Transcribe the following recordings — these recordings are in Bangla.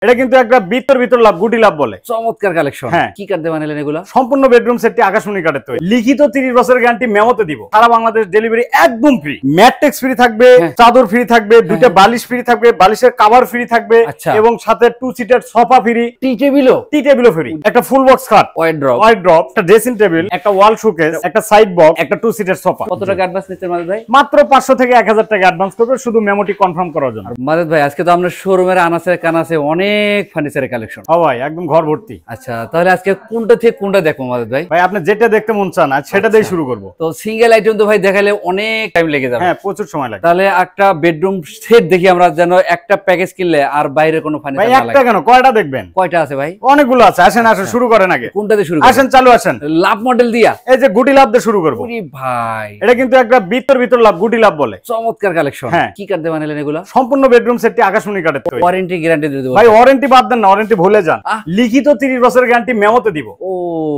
এটা কিন্তু একটা ভিতর লাভ গুটি লাভ বলে চমৎকার কালেকশন। হ্যাঁ, কি কার্ড দিয়ে বানালেন এগুলো? সম্পূর্ণ বেডরুম সেটটি আকাশমণি কাঠের তৈরি, লিখিত 30 বছরের গ্যারান্টি মেমোতে দিব, সারা বাংলাদেশ ডেলিভারি একদম ফ্রি, ম্যাট্রেক্স ফ্রি থাকবে, চাদর ফ্রি থাকবে, দুইটা বালিশ ফ্রি থাকবে, বালিশের কভার ফ্রি থাকবে এবং সাথে 2 সিটার সোফা ফ্রি, টি টেবিলও ফ্রি, একটা ফুল বক্স খাট, ওয়াইড্রপ, একটা ড্রেসিং টেবিল, একটা ওয়াল শোকেস, একটা সাইড বক্স, একটা 2 সিটার সোফা। কত টাকা অ্যাডভান্স নিতে মাদুদ ভাই? মাত্র 500 থেকে 1000 টাকা অ্যাডভান্স করবে শুধু মেমোটি কনফার্ম করার জন্য। মাদুদ ভাই আজকে তো আপনার শোরুমের আনাচে কানাচে অনেক ফার্নিচারের কালেকশন। হ্যাঁ ভাই, একদম ঘর ভর্তি। আচ্ছা, তাহলে আজকে কোনটা থেকে কোনটা দেখবো মাদুদ ভাই? ভাই আপনি যেটা দেখতে মন চান আজ সেটা দিয়ে শুরু করব। তো সিঙ্গেল আইটেম তো ভাই দেখালে অনেক টাইম লেগে যাবে। হ্যাঁ, প্রচুর সময় লাগে। তাহলে একটা বেডরুম সেট দেখি আমরা, যেন একটা প্যাকেজ কিনলে আর বাইরে কোনো ফার্নিচার ভাই না লাগে। একটা কেন, কয়টা দেখবেন? কয়টা আছে ভাই? অনেকগুলো আছে। আসেন শুরু করেন আগে। কোনটা দিয়ে শুরু? আসেন চালু আসেন। লাভ মডেল দিয়া এই যে গুটি লাভ দিয়ে শুরু করব। ওরে ভাই, এটা কিন্তু একটা ভিতর লাভ গুটি লাভ বলে চমৎকার কালেকশন। হ্যাঁ, কি কার্ড দিয়ে বানালেন এগুলো? সম্পূর্ণ বেডরুম সেটটি আকাশমণি কাঠের তৈরি, ওয়ারেন্টি গ্যারান্টি দিয়ে দেব ভাই। ওয়ারেন্টি বাদ দেন না, ওয়ারেন্টি ভুলে যান। লিখিত 30 বছরের গ্যারান্টি মেমোতে দিব। ও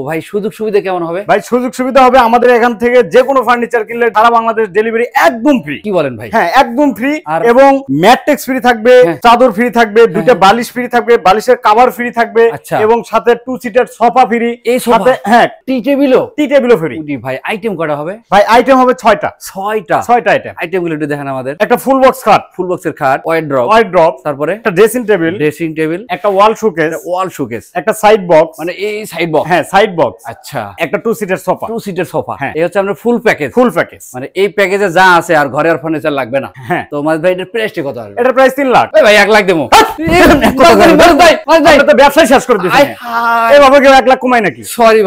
ভাই, সুযোগ সুবিধা কেমন হবে? ভাই সুযোগ সুবিধা হবে আমাদের এখান থেকে যে কোনো ফার্নিচার কিনলে সারা বাংলাদেশ ডেলিভারি একদম ফ্রি। কি বলেন ভাই? হ্যাঁ, একদম ফ্রি এবং ম্যাট্রেক্স ফ্রি থাকবে, চাদর ফ্রি থাকবে, দুইটা বালিশ ফ্রি থাকবে, বালিশের কভার ফ্রি থাকবে এবং সাথে 2 সিটার সোফা ফ্রি। এই সাথে হ্যাঁ, টি টেবিলও ফ্রি। ভাই আইটেম কয়টা হবে? ভাই আইটেম হবে 6টা আইটেম। আইটেমগুলো একটু দেখেন আমাদের। একটা ফুল বক্স খাট, ফুল বক্সের খাট, ওয়াইড্রপ, তারপরে একটা ড্রেসিং টেবিল, একটা ওয়াল শোকেস, একটা সাইড বক্স, মানে এই সাইড বক্স, হ্যাঁ সাইড বক্স, আচ্ছা, একটা 2 সিটার সোফা। হ্যাঁ, এই হচ্ছে আমরা ফুল প্যাকেজ। মানে এই প্যাকেজে যা আছে আর ঘরে আর ফার্নিচার লাগবে না। হ্যাঁ, তো মাঝ ভাই এটার প্রাইসটা কত আসবে? এটার প্রাইস 3 লাখ। ভাই 1 লাখ দেবো। ভাই তো ব্যবসায় শেষ করে দিয়েছেন। এই বাবা কেউ 1 লাখ কমায় নাকি? সরি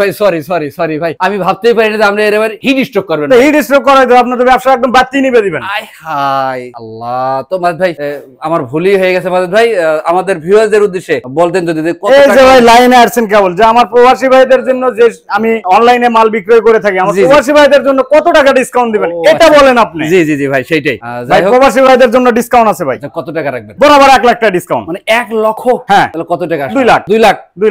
ভাই, আমি ভাবতেই পারিনি যে আপনি এবার হিট স্ট্রোক করবেন। হিট স্ট্রোক করাই দেব, আপনাদের ব্যবসা একদম বাতি নিবে দিবেন। আল্লাহ, তো মাঝ ভাই আমার ভুলই হয়ে গেছে। মাঝ ভাই আমাদের ভিউয়ারদের উদ্দেশ্যে বলতেন যদি কত এই যে ভাই লাইনে আসছেন কেবল যে আমার প্রবাসী ভাইদের জন্য যে আমি অনলাইনে মাল বিক্রয় করে থাকি, আমার প্রবাসী ভাইদের জন্য কত টাকা ডিসকাউন্ট দিবেন এটা বলেন আপনি। জি ভাই, সেইটাই। ভাই প্রবাসী ভাইদের জন্য ডিসকাউন্ট আছে ভাই। কত টাকা রাখবেন? বরাবর 1 লাখ টাকা ডিসকাউন্ট। মানে 1 লক্ষ? হ্যাঁ। তাহলে কত টাকা? 2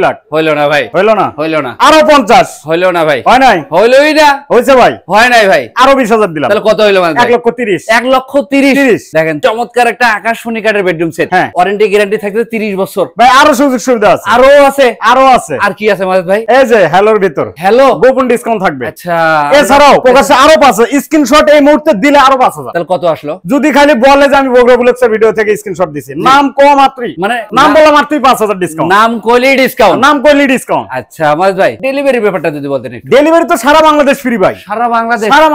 লাখ। হইলো না ভাই, হইলো না। আরো 50। হইলো না ভাই। হয় নাই? হইলোই না। হইছে ভাই? হয় নাই ভাই। আরো 20,000 দিলাম। তাহলে কত হইলো? 1,30,000। 1,30,000। দেখেন চমৎকার একটা আকাশমণি কাঠের বেডরুম সেট। ওয়ারেন্টি গ্যারান্টি থাকবে 30 বছর। ভাই আরো সুযোগ সুবিধা আছে। আরো আছে। আর কি আছে মাঝ ভাই? এই যে হ্যালোর ভিতর হ্যালো গোপন ডিসকাউন্ট থাকবে। আচ্ছা, এছাড়াও প্রকাশে আরো 5 স্ক্রিনশট এই মুহূর্তে দিলে আরো 5,000। তাহলে কত আসলো? যদি খালি বলে যে আমি বগুড়া বুলেক্সের ভিডিও থেকে স্ক্রিনশট দিছি, নাম কম মাত্রই, মানে নাম বলা মাত্রই 5,000 ডিসকাউন্ট। নাম কইলেই ডিসকাউন্ট। আচ্ছা মাঝ ভাই, ডেলিভারি ব্যাপারটা যদি বলতেন। ডেলিভারি তো সারা বাংলাদেশ ফ্রি ভাই। সারা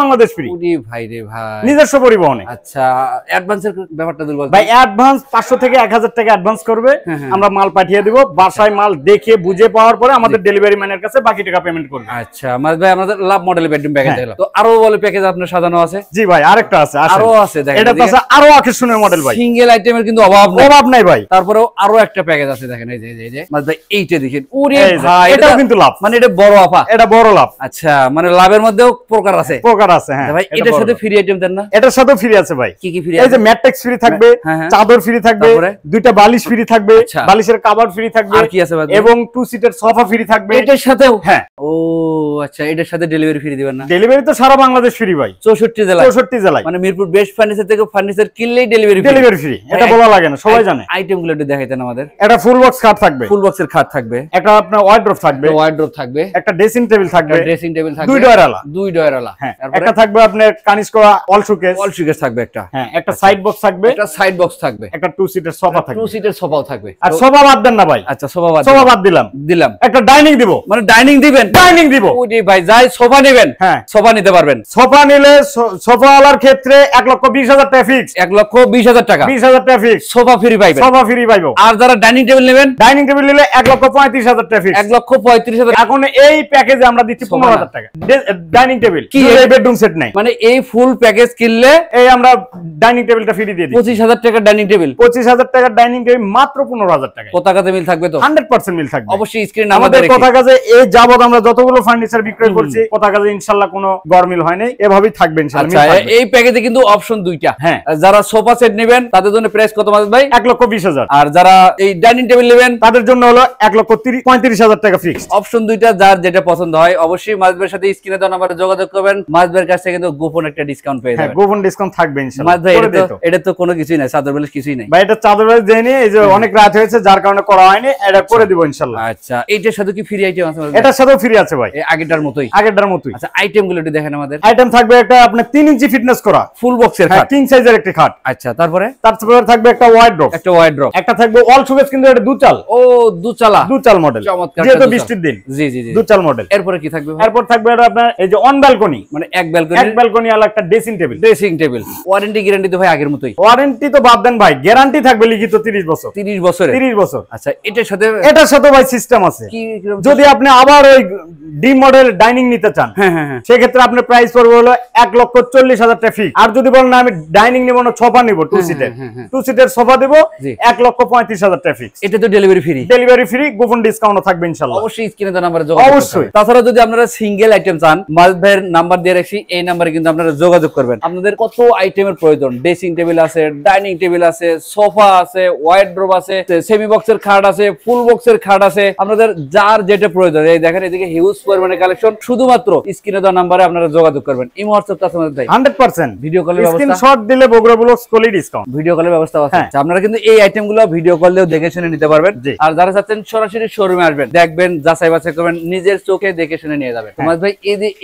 বাংলাদেশ ফ্রি। ওরে ভাই রে ভাই, নিজস্ব পরিবহনে। আচ্ছা, অ্যাডভান্সের ব্যাপারটা যদি বলতেন। ভাই অ্যাডভান্স 500 থেকে 1000 টাকা অ্যাডভান্স করবে, আমরা মাল পাঠিয়ে দিব, বাসায় মাল দেখে বুঝে পাওয়ার পরে আমাদের ডেলিভারি ম্যানের কাছে বাকি টাকা পেমেন্ট করবে। আচ্ছা মাঝ ভাই, আমাদের লাভ মডেল বেডরুম প্যাকেজ হলো। তো আরো বলে প্যাকেজ আপনার সাজানো আছে? জি ভাই, আরেকটা আছে। আরো আছে, দেখেন এটা তো আছে আরো আকর্ষণীয় মডেল ভাই। সিঙ্গেল আইটেমের কিন্তু অভাব নাই ভাই। তারপরেও আরো একটা প্যাকেজ আছে, দেখেন এই যে মাঝ ভাই এইটা দেখেন। ওরে ভাই, এটাও কিন্তু লাভ, মানে এটা বড় অফার। এটা বড় লাভ। আচ্ছা, মানে লাভের মধ্যেও প্রকার আছে। হ্যাঁ ভাই, এটার সাথে ফ্রি আইটেম দেন না? এটার সাথেও ফ্রি আছে ভাই। কি ফ্রি? এই যে ম্যাট্রেক্স ফ্রি থাকবে, চাদর ফ্রি থাকবে, দুইটা বালিশ ফ্রি থাকবে, বালিশের কভার ফ্রি থাকবে, আর কি আছে ভাই? এবং 2 সিটার সোফা ফ্রি থাকবে এটার সাথেও। হ্যাঁ। ও আচ্ছা, এটার সাথে ডেলিভারি ফ্রি দিবেন না? ডেলিভারি তো সারা বাংলাদেশ ফ্রি ভাই, 64 জেলায়। মানে মিরপুর বেস্ট ফার্নিচার থেকে ফার্নিচার কিনলেই ডেলিভারি ফ্রি। এটা বলা লাগে না, সবাই জানে। আইটেমগুলো একটু দেখাইতেন আমাদের। এটা ফুল বক্স খাট থাকবে, ফুল বক্সের খাট থাকবে, একটা আপনার ওয়ার্ডরোব থাকবে, একটা ড্রেসিং টেবিল থাকবে, দুই ডয়ারওয়ালা। হ্যাঁ, একটা থাকবে আপনার কানিজ করা ওয়াল শোকেস থাকবে একটা। হ্যাঁ, একটা সাইড বক্স থাকবে, একটা 2 সিটার সোফা থাকবে, 2 সিটার সোফাও থাকবে। আর সোফা বাদ দেন না ভাই। আচ্ছা, সোফা বাদ দিলাম। একটা ডাইনিং দিব, মানে ডাইনিং দিব। ওরে ভাই, যাই সোফা নেবেন, হ্যাঁ সোফা নিতে পারবেন। সোফা নিলে সোফা ওয়ালার ক্ষেত্রে 1,20,000 টাকা ফিক্স। 1,20,000 টাকা, 20,000 টাকা ফিক্স। সোফা ফ্রি পাইবো। আর যারা ডাইনিং টেবিল নেবেন, ডাইনিং টেবিল নিলে 1,35,000 টাকা ফিক্স। 1,35,000। এখন এই প্যাকেজে আমরা দিচ্ছি 15,000 টাকা ডাইনিং টেবিল। কি এই বেডরুম সেট নাই? মানে এই ফুল প্যাকেজ কিনলে এই আমরা ডাইনিং টেবিলটা ফ্রি দিয়ে দিই। 25,000 টাকা ডাইনিং টেবিল, 25,000 টাকা ডাইনিং টেবিল মাত্র 15,000 টাকা। পতাকাতে মিল থাকবে তো? 100% মিল থাকবে। অবশ্যই স্ক্রিন আমাদের পতাকাতে এই যাবত আমরা যতগুলো ফার্নিচার বিক্রয় করছি পতাকাতে ইনশাআল্লাহ কোনো গরমিল হয় নাই, এভাবেই থাকবে ইনশাআল্লাহ। আচ্ছা, এই প্যাকেজে কিন্তু অপশন দুইটা। হ্যাঁ, যারা সোফা সেট নেবেন তাদের জন্য প্রাইস কত মাঝ ভাই? 1,20,000। আর যারা এই ডাইনিং টেবিল নেবেন তাদের জন্য হলো 1,35,000 টাকা ফিক্স। অপশন দুইটা, যার যেটা পছন্দ হয় অবশ্যই মাঝবের সাথে স্ক্রিনে দেওয়া নাম্বারে যোগাযোগ করবেন। মাঝবের কাছ থেকে কিন্তু গোপন একটা ডিসকাউন্ট পেয়ে যাবেন। গোপন ডিসকাউন্ট থাকবে ইনশাআল্লাহ। মাঝ ভাই, এটা তো কোনো কিছুই নাই, চাদর বালিশ কিছুই নাই ভাই। এটা চাদর বালিশ দেয়নি, এই যে অনেক রাত হয়েছে যার কারণে করা হয়নি, এটা করে দিব ইনশাআল্লাহ। আচ্ছা এইটার সাথে কি ফ্রি আইটেম আছে? এটার সাথেও ফ্রি আছে ভাই, আগেরটার মতোই। আচ্ছা আইটেম গুলো একটু দেখেন আমাদের। আইটেম থাকবে একটা আপনার 3 ইঞ্চি ফিটনেস করা ফুল বক্সের খাট, কিং সাইজের একটা খাট। আচ্ছা তারপরে থাকবে একটা ওয়ার্ডরোব, একটা থাকবে অল শোকেস, কিন্তু এটা দুচাল। ও দুচাল মডেল, চমৎকার, যেহেতু বৃষ্টির দিন। জি জি জি, দুচাল মডেল। এরপরে কি থাকবে? এরপর থাকবে এটা আপনার এই যে অন ব্যালকনি, মানে এক ব্যালকনি আর একটা ড্রেসিং টেবিল। ওয়ারেন্টি গ্যারান্টি তো ভাই আগের মতোই? ওয়ারেন্টি তো বাদ দেন ভাই, গ্যারান্টি থাকবে লিখিত 30 বছর। 30 বছর। আচ্ছা এটার সাথে ভাই সিস্টেম আছে, যদি আপনি আবার ওই ডি মডেল ডাইনিং নিতে চান, সেক্ষেত্রে আপনার প্রাইস পড়বে হলো 1,40,000 টাকা ফিক্স। আর যদি বলেন আমি ডাইনিং নিব না, সোফা নিব, 2 সিটের সোফা দেব, 1,35,000 টাকা ফিক্স। এটা তো ডেলিভারি ফ্রি, গোপন ডিসকাউন্ট থাকবে ইনশাআল্লাহ। অবশ্যই স্ক্রিনে দেওয়া নম্বরে যোগাযোগ করবেন। অবশ্যই। তাছাড়া যদি আপনারা সিঙ্গেল আইটেম চান, মাজিদ ভাইয়ের নাম্বার দিয়ে রাখছি, এই নম্বরে কিন্তু আপনারা যোগাযোগ করবেন। আপনাদের কত আইটেমের প্রয়োজন, ড্রেসিং টেবিল আছে, ডাইনিং টেবিল আছে, সোফা আছে, ওয়ার্ডরোব আছে, সেমি বক্সের খাট আছে, ফুল বক্সের খাট আছে, আপনাদের যার যেটা প্রয়োজন। এই দেখেন এদিকে হিউজ পরিমাণে কালেকশন, শুধুমাত্র স্ক্রিনে দেওয়া নম্বরে আপনারা যোগাযোগ করবেন। এই হোয়াটসঅ্যাপ আছে আমাদের ভাই 100% ভিডিও কলের ব্যবস্থা, স্ক্রিনশট দিলে Bogura blogs Koli discount, video কলের ব্যবস্থা আছে। আপনারা কিন্তু এই আইটেমগুলো ভিডিও কলেও দেখে শুনে নিতে পারবেন। আর যারা চাচ্ছেন সরাসরি শোরুমে আসবেন, দেখবেন, যাচাই বাছাই করবেন, নিজের চোখে দেখে শুনে নিয়ে যাবেন। মাজিদ ভাই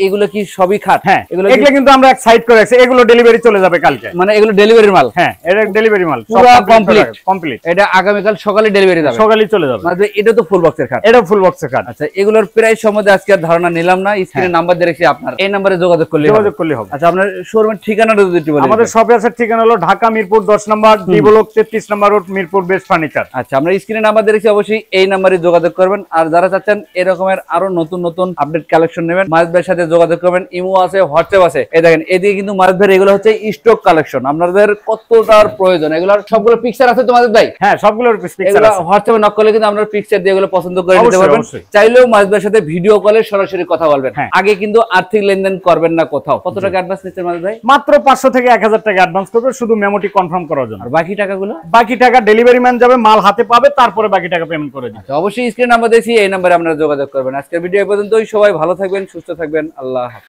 এগুলো কি সবই খাট? হ্যাঁ, এগুলো কিন্তু আমরা এক সাইড করে রাখছি, এগুলো ডেলিভারি চলে যাবে কালকে। মানে এগুলো ডেলিভারির মাল? হ্যাঁ, এটা ডেলিভারি মাল, পুরো কমপ্লিট। এটা আগামীকাল সকালে ডেলিভারি যাবে, সকালেই চলে যাবে। মাজিদ ভাই এটা তো ফুল বক্সের খাট? এটা ফুল বক্সের খাট। আচ্ছা এগুলোর প্রাইস সম্বন্ধে আজকে আর ধারণা নিলাম না, স্ক্রিনে নাম্বার দিয়ে রাখছি, আপনার এই নম্বরে যোগাযোগ করলে হবে। আচ্ছা আপনার শোরুমের ঠিকানাটা যদি একটু বলেন। আমাদের শপের ঠিকানা হলো ঢাকা মিরপুর 10 নম্বর, ডি ব্লক 33 নম্বর রোড, মিরপুর বেস্ট ফার্নিচার। আচ্ছা আমরা স্ক্রিনে নাম্বার দিয়ে রাখছি, অবশ্যই এই নম্বরে যোগাযোগ করবেন। আর যারা চাচ্ছেন এরকমের আরো নতুন নতুন আপডেট কালেকশন নেবেন, মাজিদ ভাইয়ের সাথে যোগাযোগ করবেন। ইমো আছে, হোয়াটসঅ্যাপ আছে। এই দেখেন এদিকে কিন্তু মাজিদ ভাইয়ের এগুলো হচ্ছে স্টক কালেকশন, আপনাদের কতটার প্রয়োজন, এগুলোর সবগুলো পিকচার আছে তো মাজিদ ভাই? হ্যাঁ, সবগুলোর পিকচার আছে। হোয়াটসঅ্যাপে নক করলে কিন্তু আপনারা পিকচার দিয়ে এগুলো পছন্দ করে নিতে পারবেন। চাইলেও মাজিদ ভাইয়ের সাথে ভিডিও কলে সরাসরি কথা বলবেন। আগে কিন্তু আর্থিক লেনদেন করবেন না কোথাও। কত টাকা অ্যাডভান্স নিচ্ছেন মাজিদ ভাই? মাত্র 500 থেকে 1000 টাকা অ্যাডভান্স করবে, শুধু মেমোটি কনফার্ম করার জন্য। আর বাকি টাকাগুলো? বাকি টাকা ডেলিভারি ম্যান যাবে, মাল হাতে পাবে, তারপরে বাকি টাকা পেমেন্ট করে দিবে। অবশ্যই স্ক্রিনে নাম্বার দিয়েছি, এই নম্বরে আপনারা যোগাযোগ করবেন। আজকের ভিডিও এই পর্যন্তই। সবাই ভালো থাকবেন, সুস্থ থাকবেন। আল্লাহ হাফেজ।